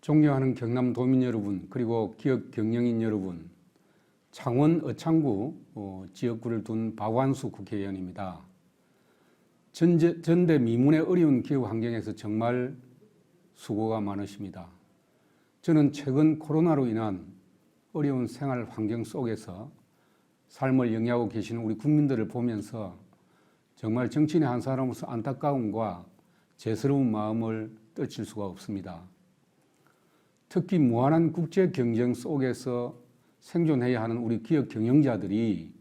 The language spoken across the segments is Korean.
존경하는 경남도민 여러분, 그리고 기업 경영인 여러분, 창원 어창구 지역구를 둔 박완수 국회의원입니다. 전대미문의 어려운 기업 환경에서 정말 수고가 많으십니다. 저는 최근 코로나로 인한 어려운 생활 환경 속에서 삶을 영위하고 계시는 우리 국민들을 보면서 정말 정치인의 한 사람으로서 안타까움과 죄스러운 마음을 떨칠 수가 없습니다. 특히 무한한 국제 경쟁 속에서 생존해야 하는 우리 기업 경영자들이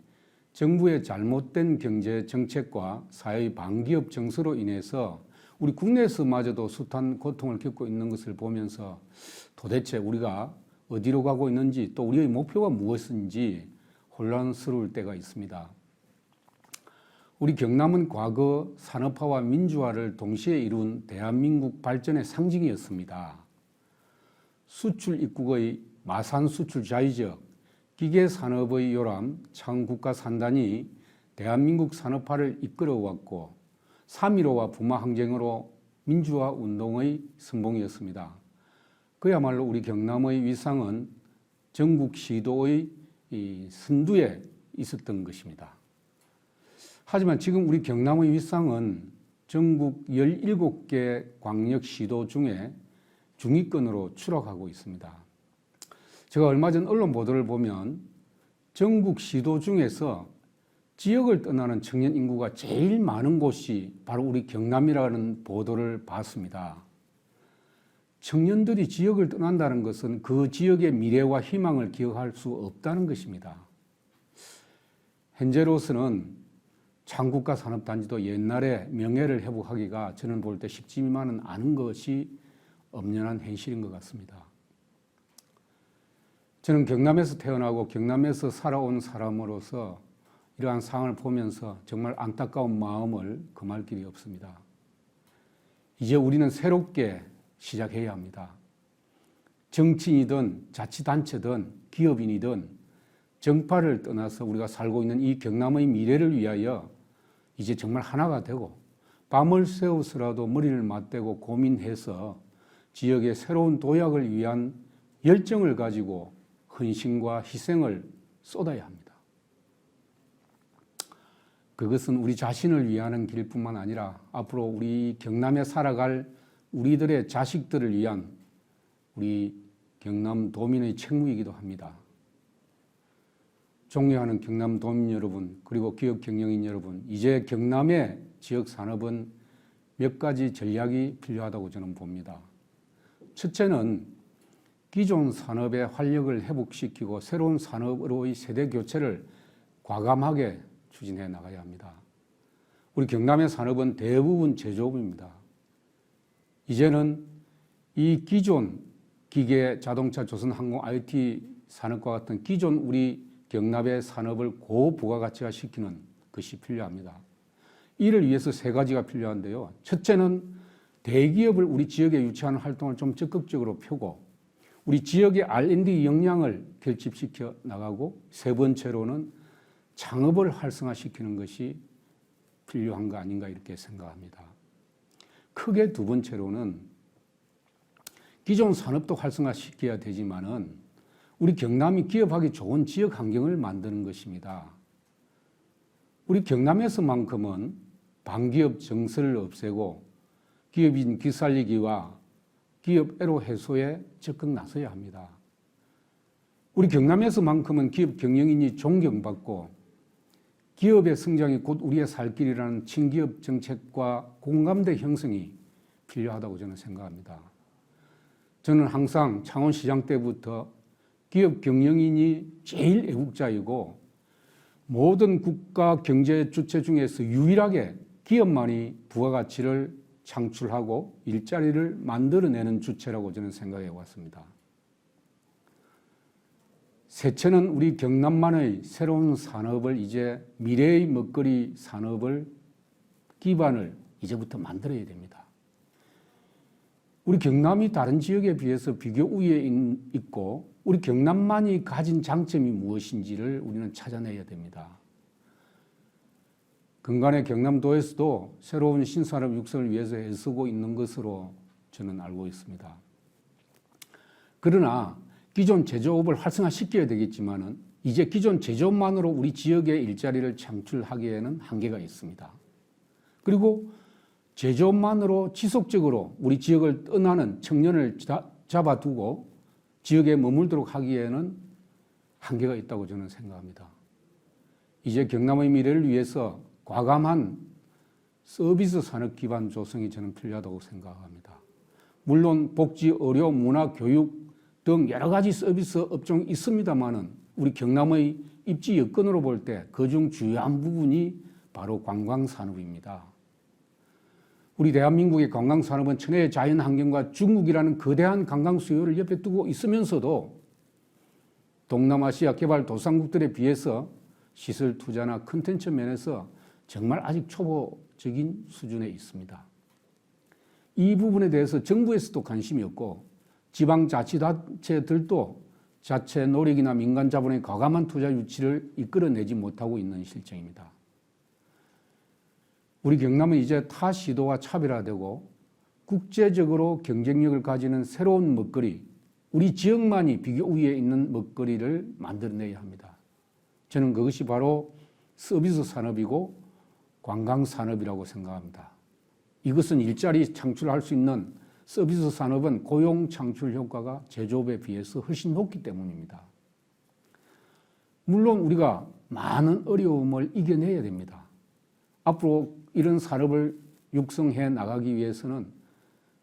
정부의 잘못된 경제 정책과 사회의 반기업 정서로 인해서 우리 국내에서마저도 숱한 고통을 겪고 있는 것을 보면서 도대체 우리가 어디로 가고 있는지, 또 우리의 목표가 무엇인지 혼란스러울 때가 있습니다. 우리 경남은 과거 산업화와 민주화를 동시에 이룬 대한민국 발전의 상징이었습니다. 수출 입국의 마산 수출 자의적, 기계 산업의 요람, 창국가 산단이 대한민국 산업화를 이끌어왔고 3.15와 부마 항쟁으로 민주화 운동의 선봉이었습니다. 그야말로 우리 경남의 위상은 전국 시도의 선두에 있었던 것입니다. 하지만 지금 우리 경남의 위상은 전국 17개 광역시도 중에 중위권으로 추락하고 있습니다. 제가 얼마 전 언론 보도를 보면 전국 시도 중에서 지역을 떠나는 청년 인구가 제일 많은 곳이 바로 우리 경남이라는 보도를 봤습니다. 청년들이 지역을 떠난다는 것은 그 지역의 미래와 희망을 기억할 수 없다는 것입니다. 현재로서는 창국가 산업단지도 옛날에 명예를 회복하기가 저는 볼 때 쉽지만은 않은 것이 엄연한 현실인 것 같습니다. 저는 경남에서 태어나고 경남에서 살아온 사람으로서 이러한 상황을 보면서 정말 안타까운 마음을 금할 길이 없습니다. 이제 우리는 새롭게 시작해야 합니다. 정치인이든 자치단체든 기업인이든 정파를 떠나서 우리가 살고 있는 이 경남의 미래를 위하여 이제 정말 하나가 되고 밤을 새워서라도 머리를 맞대고 고민해서 지역의 새로운 도약을 위한 열정을 가지고 헌신과 희생을 쏟아야 합니다. 그것은 우리 자신을 위하는 길뿐만 아니라 앞으로 우리 경남에 살아갈 우리들의 자식들을 위한 우리 경남도민의 책무이기도 합니다. 존경하는 경남도민 여러분, 그리고 기업 경영인 여러분, 이제 경남의 지역 산업은 몇 가지 전략이 필요하다고 저는 봅니다. 첫째는 기존 산업의 활력을 회복시키고 새로운 산업으로의 세대 교체를 과감하게 추진해 나가야 합니다. 우리 경남의 산업은 대부분 제조업입니다. 이제는 이 기존 기계, 자동차, 조선항공, IT 산업과 같은 기존 우리 경남의 산업을 고부가가치화 시키는 것이 필요합니다. 이를 위해서 세 가지가 필요한데요. 첫째는 대기업을 우리 지역에 유치하는 활동을 좀 적극적으로 펴고 우리 지역의 R&D 역량을 결집시켜 나가고, 세 번째로는 창업을 활성화시키는 것이 필요한 거 아닌가 이렇게 생각합니다. 크게 두 번째로는 기존 산업도 활성화시켜야 되지만은 우리 경남이 기업하기 좋은 지역 환경을 만드는 것입니다. 우리 경남에서만큼은 반기업 정서를 없애고 기업인 기살리기와 기업 애로 해소에 적극 나서야 합니다. 우리 경남에서만큼은 기업 경영인이 존경받고 기업의 성장이 곧 우리의 살 길이라는 친기업 정책과 공감대 형성이 필요하다고 저는 생각합니다. 저는 항상 창원시장 때부터 기업 경영인이 제일 애국자이고 모든 국가 경제 주체 중에서 유일하게 기업만이 부가가치를 창출하고 일자리를 만들어내는 주체라고 저는 생각해 왔습니다. 셋째는 우리 경남만의 새로운 산업을, 이제 미래의 먹거리 산업을 기반을 이제부터 만들어야 됩니다. 우리 경남이 다른 지역에 비해서 비교 우위에 있고 우리 경남만이 가진 장점이 무엇인지를 우리는 찾아내야 됩니다. 근간의 경남도에서도 새로운 신산업 육성을 위해서 애쓰고 있는 것으로 저는 알고 있습니다. 그러나 기존 제조업을 활성화시켜야 되겠지만은 이제 기존 제조업만으로 우리 지역의 일자리를 창출하기에는 한계가 있습니다. 그리고 제조업만으로 지속적으로 우리 지역을 떠나는 청년을 잡아두고 지역에 머물도록 하기에는 한계가 있다고 저는 생각합니다. 이제 경남의 미래를 위해서 과감한 서비스 산업 기반 조성이 저는 필요하다고 생각합니다. 물론 복지, 의료, 문화, 교육 등 여러 가지 서비스 업종이 있습니다만은 우리 경남의 입지 여건으로 볼 때 그중 주요한 부분이 바로 관광산업입니다. 우리 대한민국의 관광산업은 천혜의 자연환경과 중국이라는 거대한 관광 수요를 옆에 두고 있으면서도 동남아시아 개발도상국들에 비해서 시설 투자나 컨텐츠 면에서 정말 아직 초보적인 수준에 있습니다. 이 부분에 대해서 정부에서도 관심이 없고 지방자치단체들도 자체 노력이나 민간 자본의 과감한 투자 유치를 이끌어내지 못하고 있는 실정입니다. 우리 경남은 이제 타 시도와 차별화되고 국제적으로 경쟁력을 가지는 새로운 먹거리, 우리 지역만이 비교 우위에 있는 먹거리를 만들어내야 합니다. 저는 그것이 바로 서비스 산업이고 관광 산업이라고 생각합니다. 이것은 일자리 창출할 수 있는 서비스 산업은 고용 창출 효과가 제조업에 비해서 훨씬 높기 때문입니다. 물론 우리가 많은 어려움을 이겨내야 됩니다. 앞으로 이런 산업을 육성해 나가기 위해서는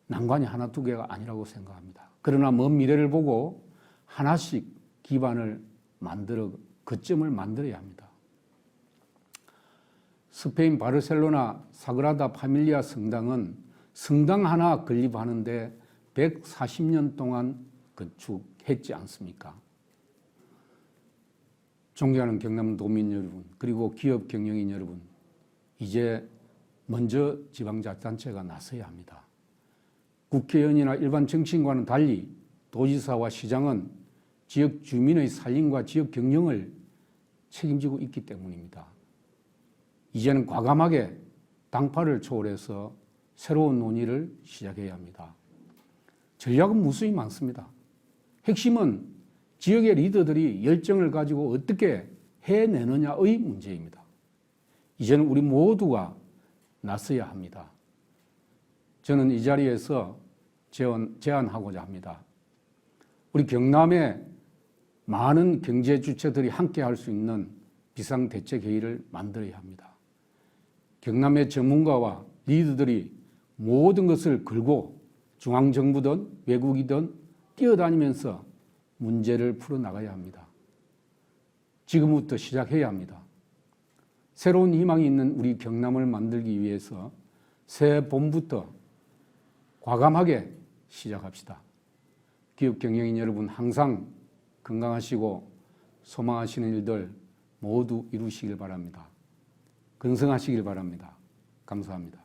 난관이 하나 두 개가 아니라고 생각합니다. 그러나 먼 미래를 보고 하나씩 기반을 만들어 거점을 만들어야 합니다. 스페인 바르셀로나 사그라다 파밀리아 성당은 성당 하나 건립하는데 140년 동안 건축했지 않습니까? 존경하는 경남 도민 여러분, 그리고 기업 경영인 여러분, 이제 먼저 지방자치단체가 나서야 합니다. 국회의원이나 일반 정치인과는 달리 도지사와 시장은 지역 주민의 살림과 지역 경영을 책임지고 있기 때문입니다. 이제는 과감하게 당파를 초월해서 새로운 논의를 시작해야 합니다. 전략은 무수히 많습니다. 핵심은 지역의 리더들이 열정을 가지고 어떻게 해내느냐의 문제입니다. 이제는 우리 모두가 나서야 합니다. 저는 이 자리에서 제안하고자 합니다. 우리 경남의 많은 경제 주체들이 함께 할 수 있는 비상대책회의를 만들어야 합니다. 경남의 전문가와 리더들이 모든 것을 걸고 중앙정부든 외국이든 뛰어다니면서 문제를 풀어나가야 합니다. 지금부터 시작해야 합니다. 새로운 희망이 있는 우리 경남을 만들기 위해서 새 봄부터 과감하게 시작합시다. 기업 경영인 여러분 항상 건강하시고 소망하시는 일들 모두 이루시길 바랍니다. 건승하시길 바랍니다. 감사합니다.